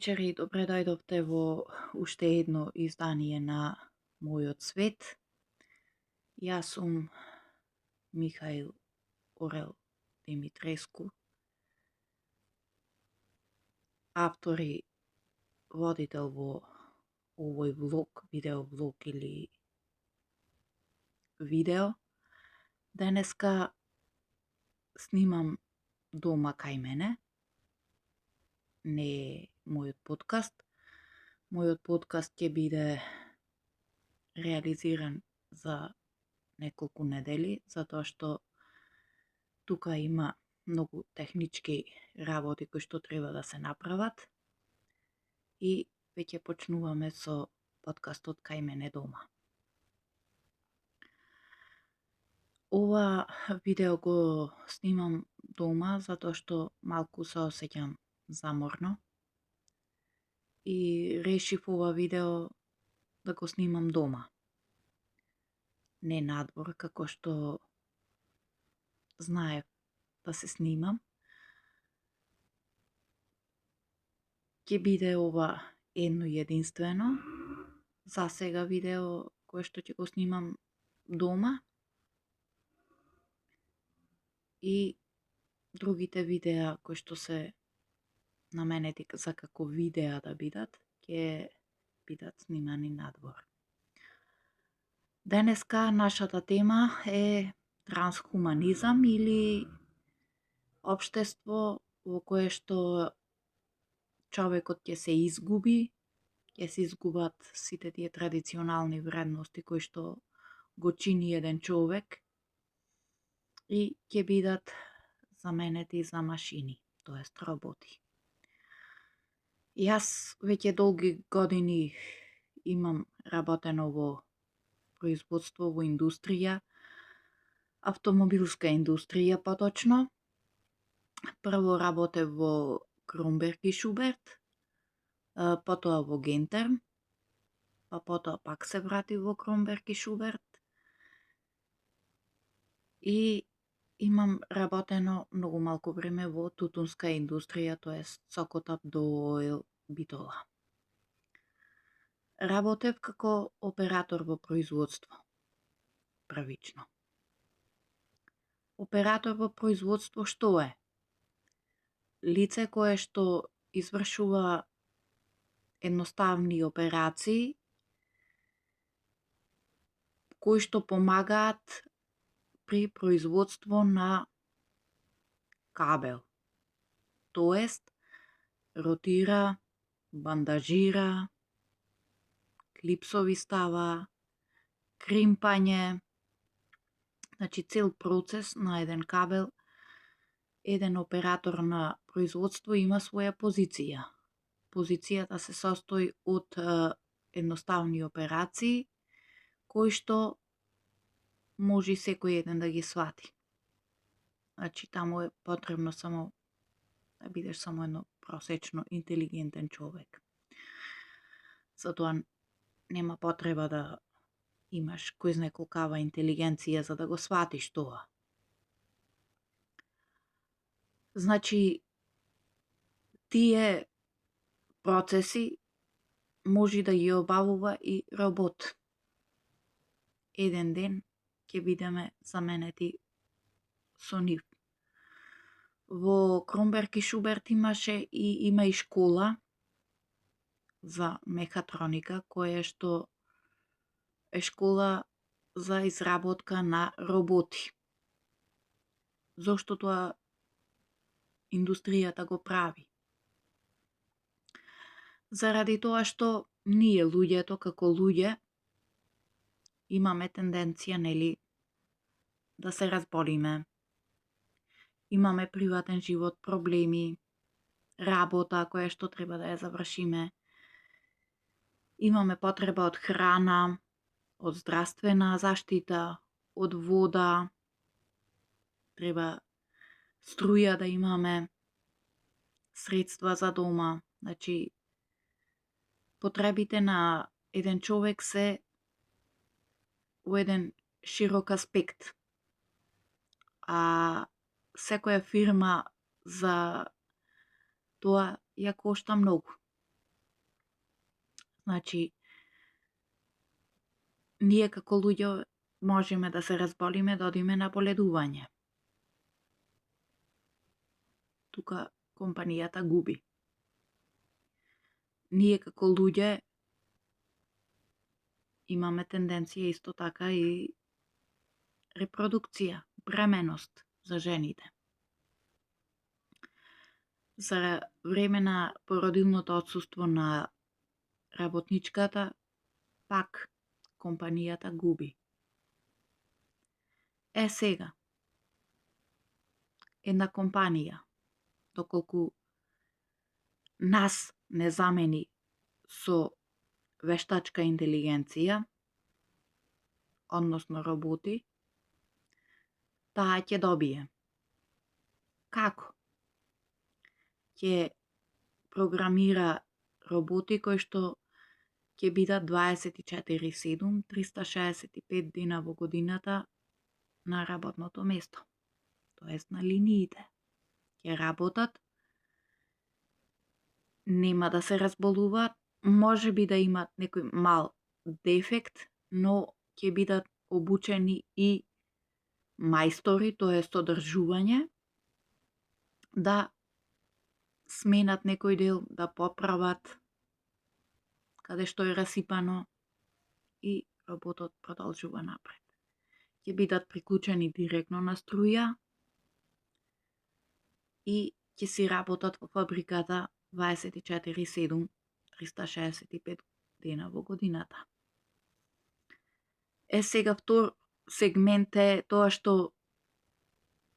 вечер и добре дојдовте во уште едно издание на Мојот свет. Јас сум Михаил Орел Димитреску, автор и водител во овој влог, видеоблог или видео. Денеска снимам дома кај мене, не е мојот подкаст. Мојот подкаст ќе биде реализиран за неколку недели, затоа што тука има многу технички работи кои што треба да се направат и веќе почнуваме со подкастот кај мене дома. Ова видео го снимам дома затоа што малку се осеќам заморно и решив ова видео да го снимам дома. Не надвор, како што знаев да се снимам. Ќе биде ова едно единствено, за сега видео кое што ќе го снимам дома, и другите видеа кои што се наменети за како видеа да бидат, ќе бидат снимани надвор. Денеска нашата тема е трансхуманизам или општество во кое што човекот ќе се изгуби, ќе се изгубат сите тие традиционални вредности кои што го чини еден човек и ќе бидат заменети за машини, тоест роботи. Јас веќе долги години имам работено во производство, во индустрија, автомобилска индустрија поточно. Прво работев во Кромберг и Шуберт, потоа во Гентерм, па потоа пак се вратив во Кромберг и Шуберт и имам работено многу малку време во тутунска индустрија, тоест Сокотап до Оил Битола. Работев како оператор во производство, првично. Оператор во производство што е? Лице кое што извршува едноставни операции кои што помагаат при производство на кабел. Тоест, ротира, бандажира, клипсови става, кримпање, значи цел процес на еден кабел. Еден оператор на производство има своја позиција. Позицијата се состои од едноставни операции кои што може секој еден да ги свати. Значи таму е потребно само да бидеш само едно просечно интелигентен човек. Затоа нема потреба да имаш кој знае колкава интелигенција за да го сватиш тоа. Значи, тие процеси може да ги обавува и робот. Еден ден ќе бидеме заменети со нив. Во Кромберг и Шуберт има и школа за мехатроника, која што е школа за изработка на роботи. Зошто тоа индустријата го прави? Заради тоа што ние луѓето како луѓе имаме тенденција, нели, да се разболиме. Имаме приватен живот, проблеми, работа која што треба да ја завршиме. Имаме потреба од храна, од здравствена заштита, од вода, треба струја да имаме, средства за дома. Значи, потребите на еден човек се во еден широк аспект. А секоја фирма за тоа ја кошта многу. Значи, ние како луѓе можеме да се разболиме, да одиме на боледување. Тука компанијата губи. Ние како луѓе имаме тенденција исто така и репродукција, бременост за жените. За време на породилното отсуство на работничката, пак компанијата губи. Сега, една компанија, доколку нас не замени со вештачка интелигенција, односно роботи, таа ќе добие. Како? Ќе програмира роботи кои што ќе бидат 24/7, 365 дена во годината на работното место, тоест на линиите. Ќе работат, нема да се разболуваат, може би да имат некој мал дефект, но ќе бидат обучени и мајстори, тоест одржување, да сменат некој дел, да поправат каде што е расипано и роботот продолжува напред. Ќе бидат приклучени директно на струја и ќе си работат во фабриката 24/7, 365 дена во годината. Сега втор сегмент е тоа што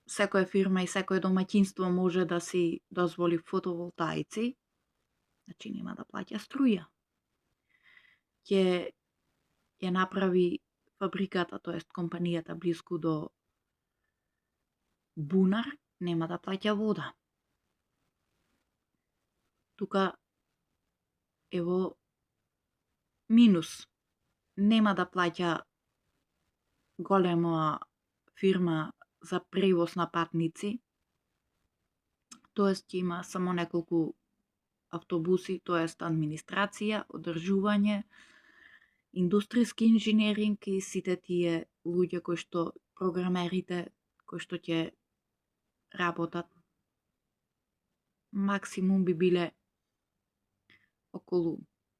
секоја фирма и секој домаќинство може да си дозволи фотоволтаици, значи нема да плаќа струја. Ќе ја направи фабриката, тоест компанијата блиску до бунар, нема да плаќа вода. Тука ево минус. Нема да плаќа голема фирма за превоз на патници, тоест ќе има само неколку автобуси, тоест администрација, одржување, индустријски инженеринг и сите тие луѓе кои што програмерите кои што ќе работат. Максимум би биле околу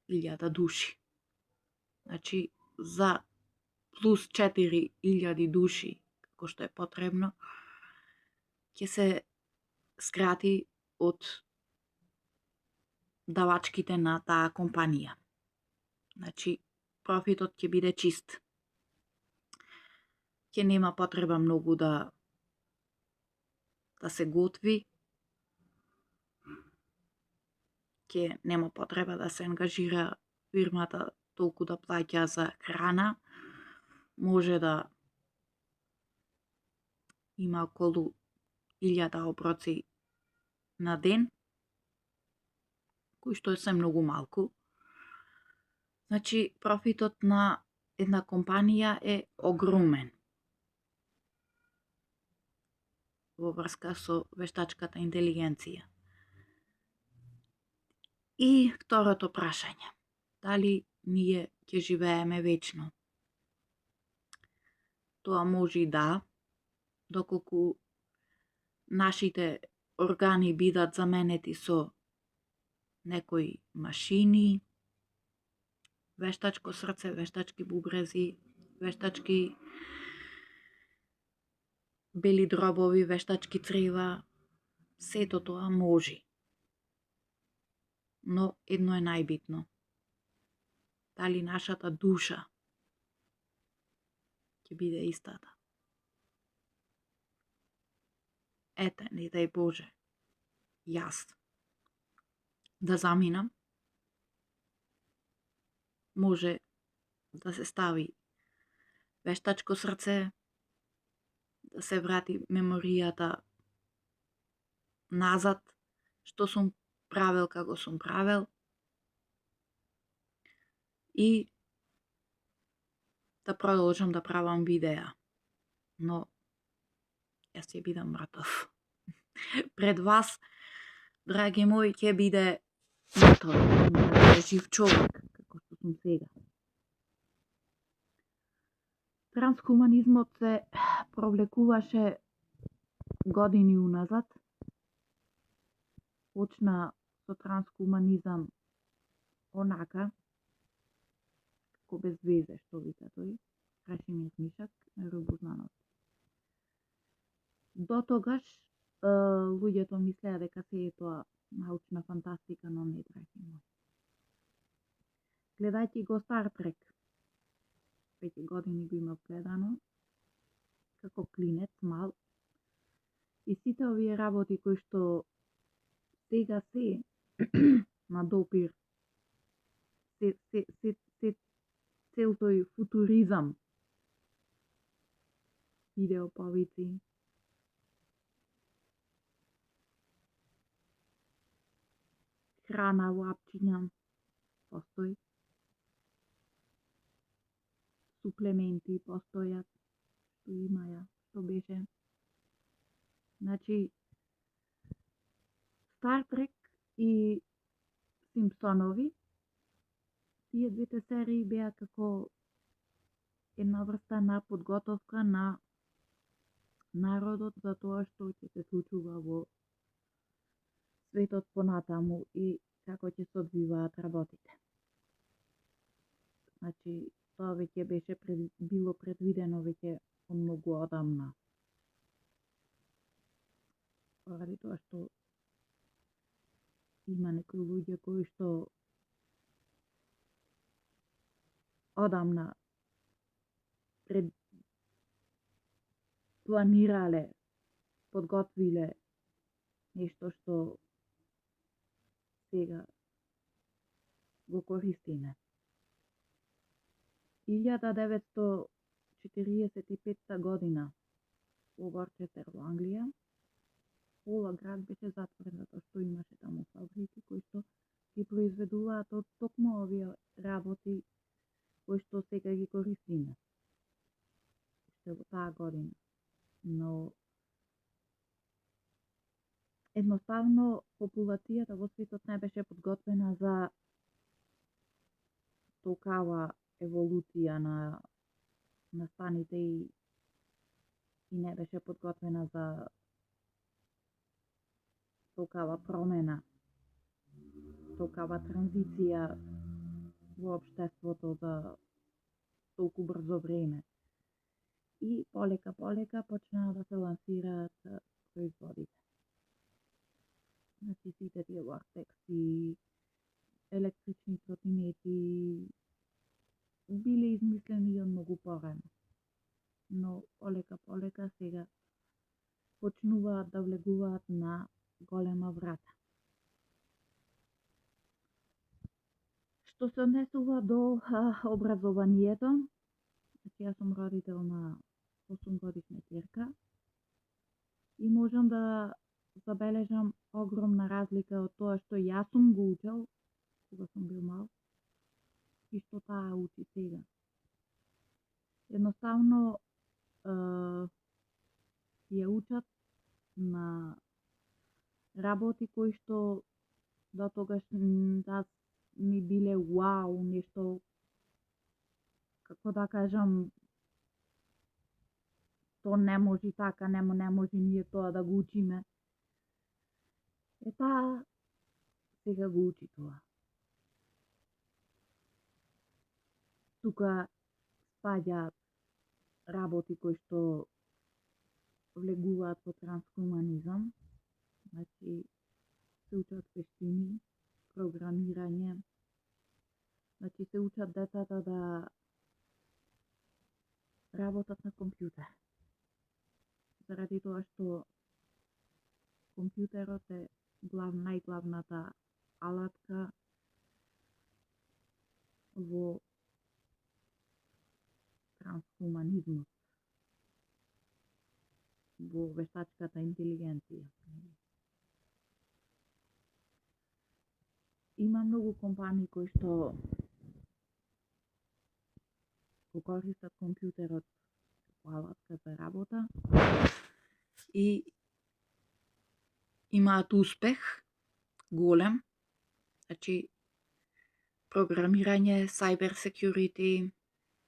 1000 души. Значи, за плюс 4000 души, како што е потребно, ќе се скрати од давачките на таа компанија. Значи, профитот ќе биде чист. Ќе нема потреба многу да се готви, ќе нема потреба да се ангажира фирмата толку да плаќа за храна, може да има околу 1000 оброци на ден, кој што е се многу малку. Значи, профитот на една компанија е огромен во врска со вештачката интелигенција. И второто прашање, дали ние ќе живееме вечно? Тоа може и да, доколку нашите органи бидат заменети со некои машини, вештачко срце, вештачки бубрези, вештачки бели дробови, вештачки црева, сето тоа може. Но едно е најбитно. Дали нашата душа ќе биде истата? Ете, не дај Боже, јас да заминам, може да се стави вештачко срце, да се врати меморијата назад, што сум правел како сум правел, и да продолжам да правам видеа. Но јас ќе бидам мртов. Пред вас, драги мои, ќе биде мртов, жив човек, како сум сега. Трансхуманизмот се провлекуваше години уназад. Почна со трансхуманизам онака, како без везе, што вика тој, Крашимир Мишак, неробознаност. До тогаш луѓето мислеа дека се е тоа научна фантастика, но не, драги мои. Гледајќи го Стар Трек, веќе години го имав гледано, како клинец мал, и сите овие работи кои што сега се на допир, цел тој футуризам, видеоповици, храна, лапчиња, постои, суплементи постојат, што имаја, што беше. Значи, Стар Трек и Симпсонови, тие двете серии беа како една врста на подготовка на народот за тоа што ќе се случува во светот понатаму и како ќе се одвиваат работите. Значи, тоа веќе беше било предвидено веќе многу одамна. Поради тоа што има некои луѓе кои што одамна планирале, подготвиле нешто што сега го користиме. 1945 година во Ворчестер во Англија, пола град беше затворен затоа што имаше таму фабрики кои што ги произведуваат токму овие работи кои што сега ги користиме. Уште во таа година. Но едноставно популацијата во светот не беше подготвена за толкава еволуција на станите и не беше подготвена за толкава промена, толкава транзиција во општеството за толку брзо време. И полека почнаа да се лансираат производите. Значи сите тие вортекси, електрични тротинети биле измислени и од многу порано. Но полека сега почнуваат да влегуваат на голема врата. Што се однесува до образованието, значи јас сум родител на 8 годишна ќерка и можам да забележам огромна разлика од тоа што јас сум го учел кога сум бил мал и што таа учи сега. Едноставно ја учат на работи кои што до тогаш ми биле вау, нешто, како да кажам, то не може така, не може ние тоа да го учиме. Таа сега го учи тоа. Тука спаѓаат работи кои што влегуваат во трансхуманизам, значи се учат вештини, програмирање, значи се учат децата да работат на компјутер. Заради тоа што компјутерот е најглавната алатка во трансхуманизмот, во вештачката интелигенција. Има многу компании кои што го користат компјутерот како алатка за работа и имаат успех голем. Значи, програмирање, cyber security,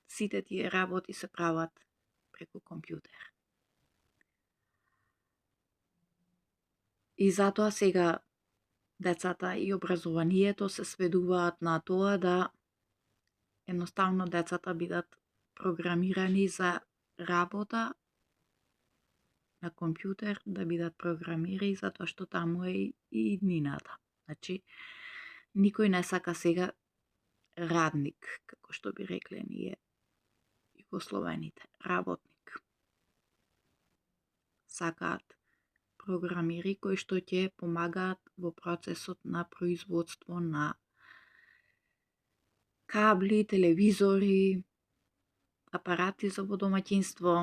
сите тие работи се прават преку компјутер. И затоа сега децата и образованието се сведуваат на тоа да едноставно децата бидат програмирани за работа на компјутер, да бидат програмири, затоа што таму е и иднината. Значи, никој не сака сега радник, како што би рекле ние југословените, работник. Сакаат програмири кои што ќе помагаат во процесот на производство на кабли, телевизори, апарати за во домаќинство.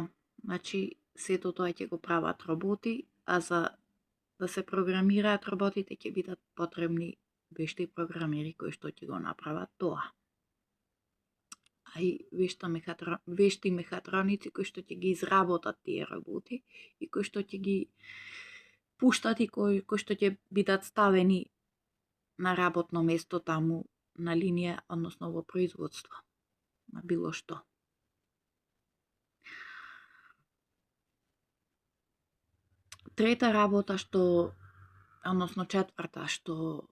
Значи, сето тоа ќе го прават роботи, а за да се програмираат роботите ќе бидат потребни вешти програмери кои што ќе го направат тоа. А и вешти мехатроници кои што ќе ги изработат тие роботи и кои што ќе ги пуштат и кои што ќе бидат ставени на работно место таму на линија, односно во производство на било што. Трета работа односно четврта што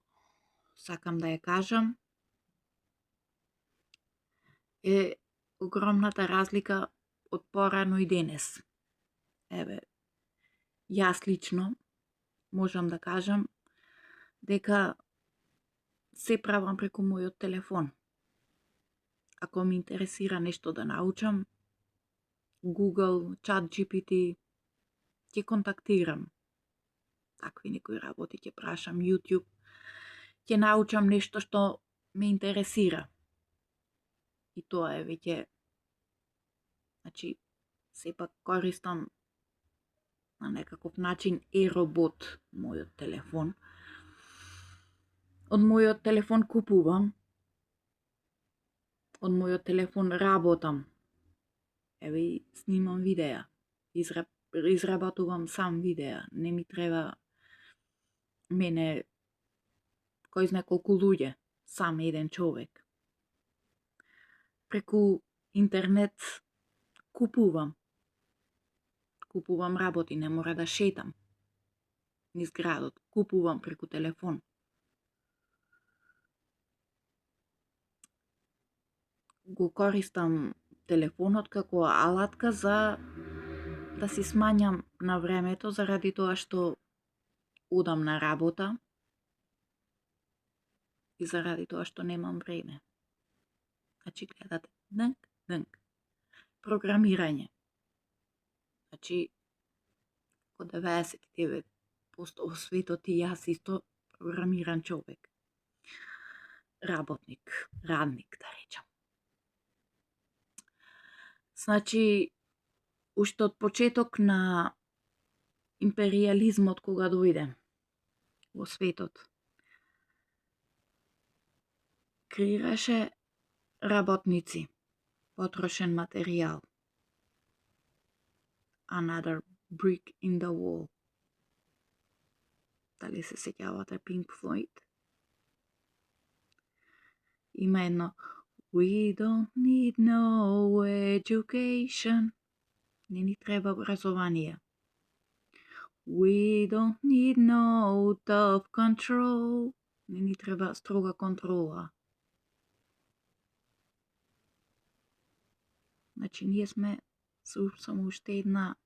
сакам да ја кажам, е огромната разлика од порано и денес. Еве, јас лично можам да кажам дека се правам преку мојот телефон. Ако ме интересира нешто да научам, Google, ChatGPT, ќе контактирам. Такви некои работи ќе прашам, YouTube, ќе научам нешто што ме интересира. И тоа е веќе, значи, сепак користам на некаков начин робот мојот телефон. Од мојот телефон купувам, од мојот телефон работам. Еве и снимам видеа, изработувам сам видеа, не ми треба мене кој знае колку луѓе, сам еден човек. Преку интернет купувам работи, не мора да шетам низ градот, купувам преку телефон. Го користам телефонот како алатка за да си смањам на времето заради тоа што одам на работа и заради тоа што немам време. Значи, гледате, днк. Програмирање. Значи, од 99% во светот и јас исто програмиран човек. Работник, радник, да речам. Значи, уште од почеток на империјализмот кога дојде во светот, креираше работници, потрошен материјал. Another brick in the wall. Дали се сеќавате Pink Floyd? Има едно We don't need no education. Не ни треба образование. We don't need no tough control. Не ни треба строга контрола. Значи, ние сме само уште една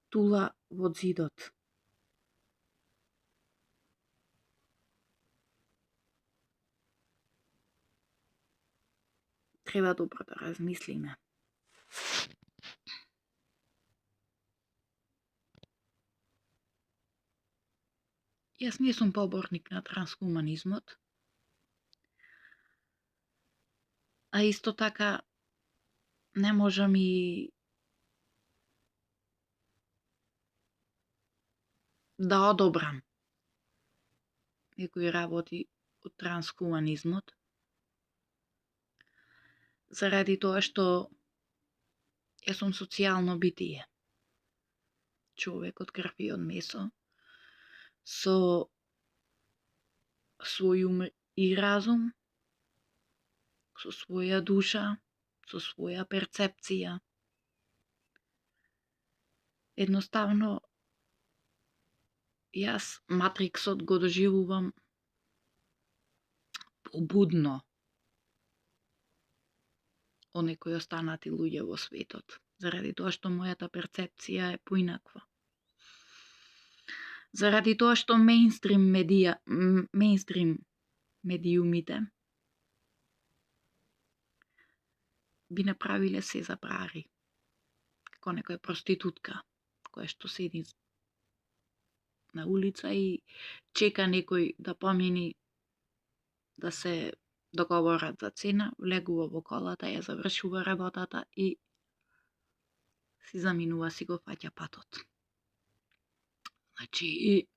тула во зидот. Треба добро да размислиме. Јас не сум поборник на трансхуманизмот, а исто така не можам и да одобрам некои работи од трансхуманизмот, заради тоа што јас сум социјално битие. Човек од крв и од месо, со свој ум и разум, со своја душа, со своја перцепција. Едноставно, јас Матриксот го доживувам побудно од некои останати луѓе во светот, заради тоа што мојата перцепција е поинаква. Заради тоа што мејнстрим медиумите би направиле се за пари, како некоја проститутка која што седи на улица и чека некој да помини да се договорат за цена, влегува во колата, ја завршува работата и си заминува, си го фаќа патот. Значи,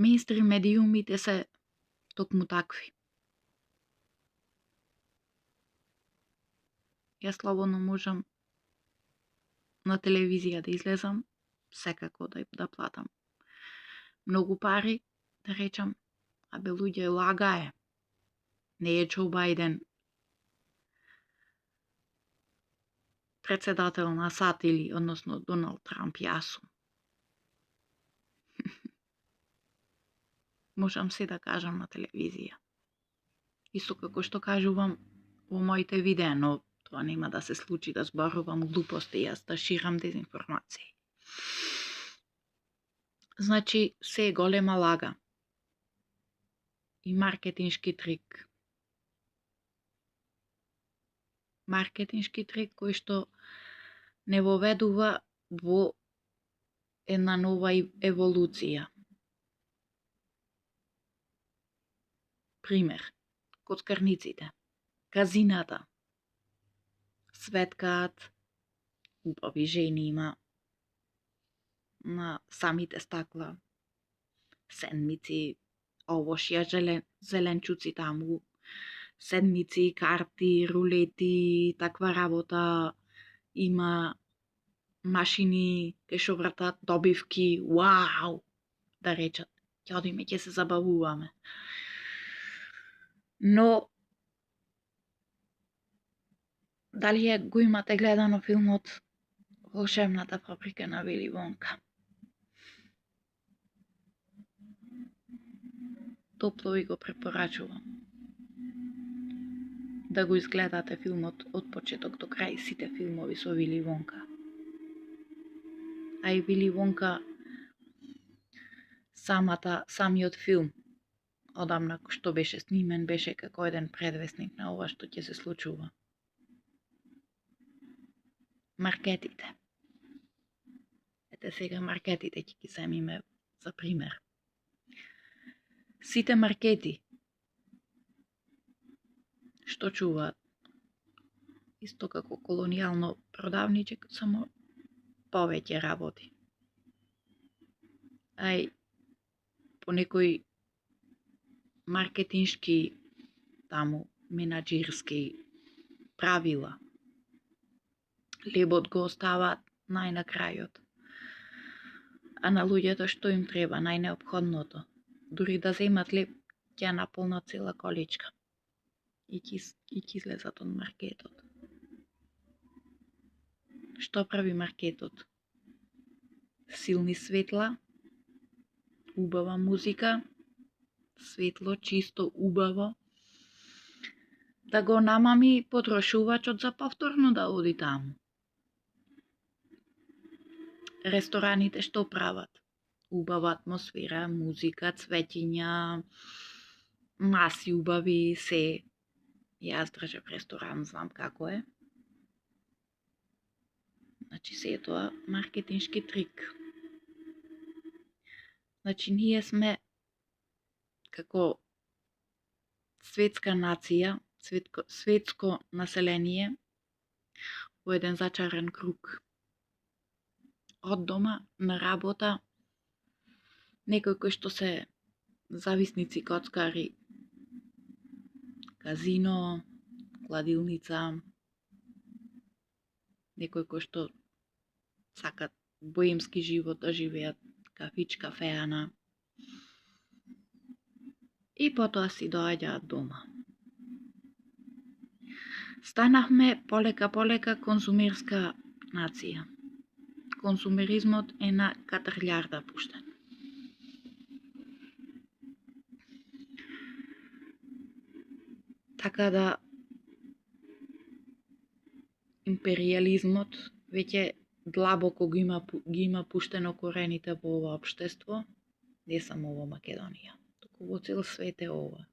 мејнстрим медиумите се токму такви. Јас слободно можам на телевизија да излезам, секако да платам многу пари, да речам, абе луѓе, лагае. Не е Џо Бајден председател на САД или, односно, Доналд Трамп, јас сум. Можам се да кажам на телевизија. Исто како што кажувам во моите видеа, но тоа нема да се случи, да зборувам глупости, јас да ширам дезинформации. Значи, се е голема лага и маркетиншки трик. Маркетиншки трик кој што не воведува во една нова еволуција. Пример, коцкарниците, казината, светкаат, убави жени има на самите стакла, седмици, овошја, зеленчуци таму, седмици, карти, рулети, таква работа, има машини кај што вратат добивки, вау, да речат, ќе одиме, ќе се забавуваме. Но, дали го имате гледано филмот Волшебната фабрика на Вили Вонка? Топло ви го препорачувам да го изгледате филмот од почеток до крај, сите филмови со Вили Вонка. А и Вили Вонка, самиот филм, одамна што беше снимен, беше како еден предвесник на ова што ќе се случува. Маркетите. Ете сега маркетите ќе ги земиме за пример. Сите маркети што чуваат, исто како колонијално продавниче, само повеќе работи. Ај, по некои маркетиншки, таму, менаџерски правила, лебот го оставаат нај на крајот. А на луѓето што им треба, најнеопходното. Дури да земат леб, ќе наполнат цела количка и ќе излезат од маркетот. Што прави маркетот? Силни светла, убава музика, светло, чисто, убаво, да го намами потрошувачот за повторно да оди таму. Рестораните што прават? Убава атмосфера, музика, цветиња, маси убави, се. Јас држав ресторан, знам како е. Значи, се е тоа маркетиншки трик. Значи, ние сме како светска нација, светско население во еден зачаран круг. Од дома на работа, некои кои што се зависници, коцкари, казино, кладилница, некои кои што сакат боемски живот да живеат, кафич, кафеана. И потоа си доаѓаат дома. Станавме полека конзумерска нација. Консумеризмот е на катрљарда пуштен. Така да империализмот веќе длабоко ги има пуштено корените во ова општество, не само во Македонија, туку во цел свет е ова.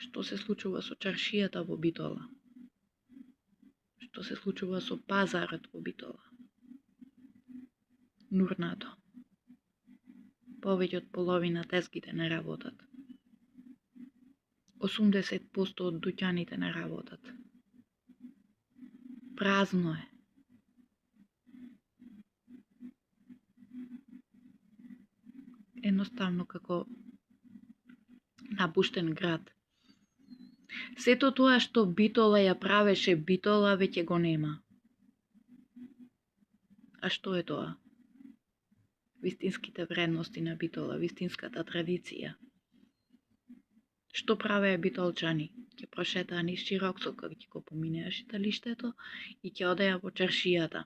Што се случува со чаршијата во Битола? Што се случува со пазарот во Битола? Нурнато. Повеќе од половина тезгите не работат. 80% од дуќаните не работат. Празно е. Едноставно како напуштен град. Сето тоа што Битола ја правеше Битола веќе го нема. А што е тоа? Вистинските вредности на Битола, вистинската традиција. Што правеа битолчани? Ќе прошетаа низ Широксок, кога ќе го поминеа шеталиштето и ќе одеа во чаршијата.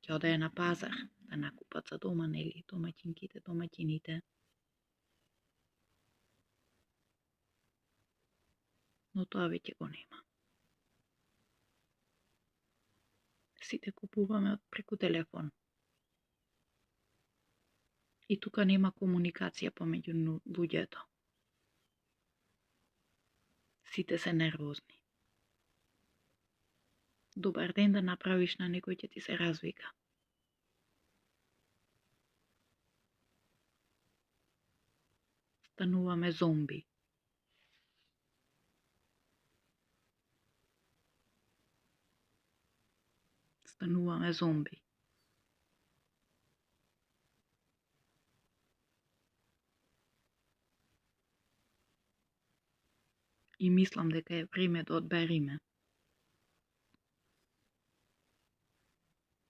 Ќе одеа на пазар, да накупат за дома, нели, домаќинките, домаќините. Но тоа веќе го нема. Сите купуваме преку телефон. И тука нема комуникација помеѓу луѓето. Сите се нервозни. Добар ден да направиш на некој ќе ти се развика. Стануваме зомби. Стануваме зомби. И мислам дека е време да одбериме.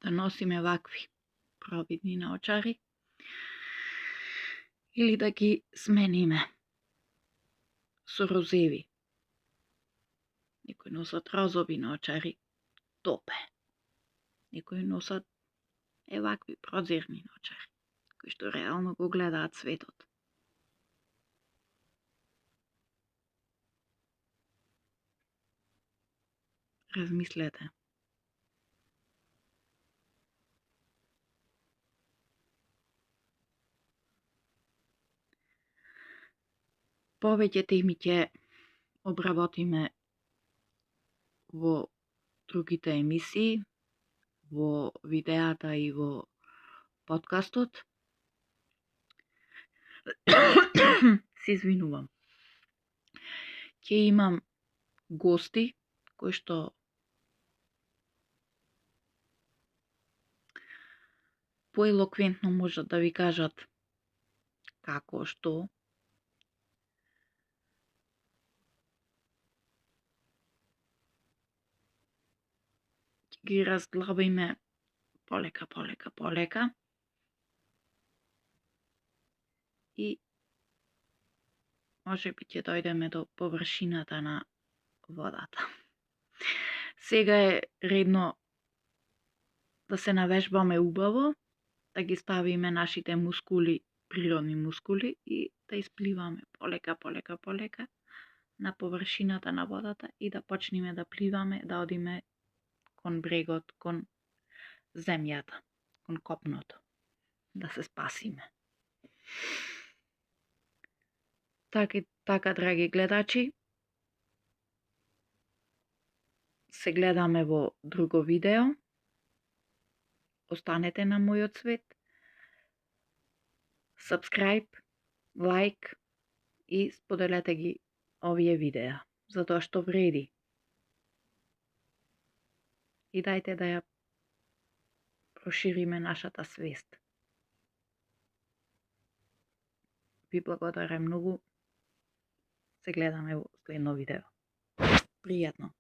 Да носиме вакви провидни наочари или да ги смениме со розеви. Некои носат розови наочари, топе. Некои носат вакви прозирни наочари, кои што реално го гледаат светот. Размислете. Повеќе теми ќе обработиме во другите емисии, во видеата и во подкастот. Се извинувам. Ќе имам гости кои што поелоквентно можат да ви кажат како, што. Ги разглабиме полека. И може би ќе дојдеме до површината на водата. Сега е редно да се навежбаме убаво, да ги ставиме нашите мускули, природни мускули и да испливаме полека на површината на водата и да почнеме да пливаме, да одиме кон брегот, кон земјата, кон копното, да се спасиме. Така, драги гледачи, се гледаме во друго видео. Останете на мојот свет. Subscribe, лайк и споделете ги овие видеа, затоа што вреди. И дајте да ја прошириме нашата свест. Ви благодарам многу. Се гледаме во следно видео. Пријатно.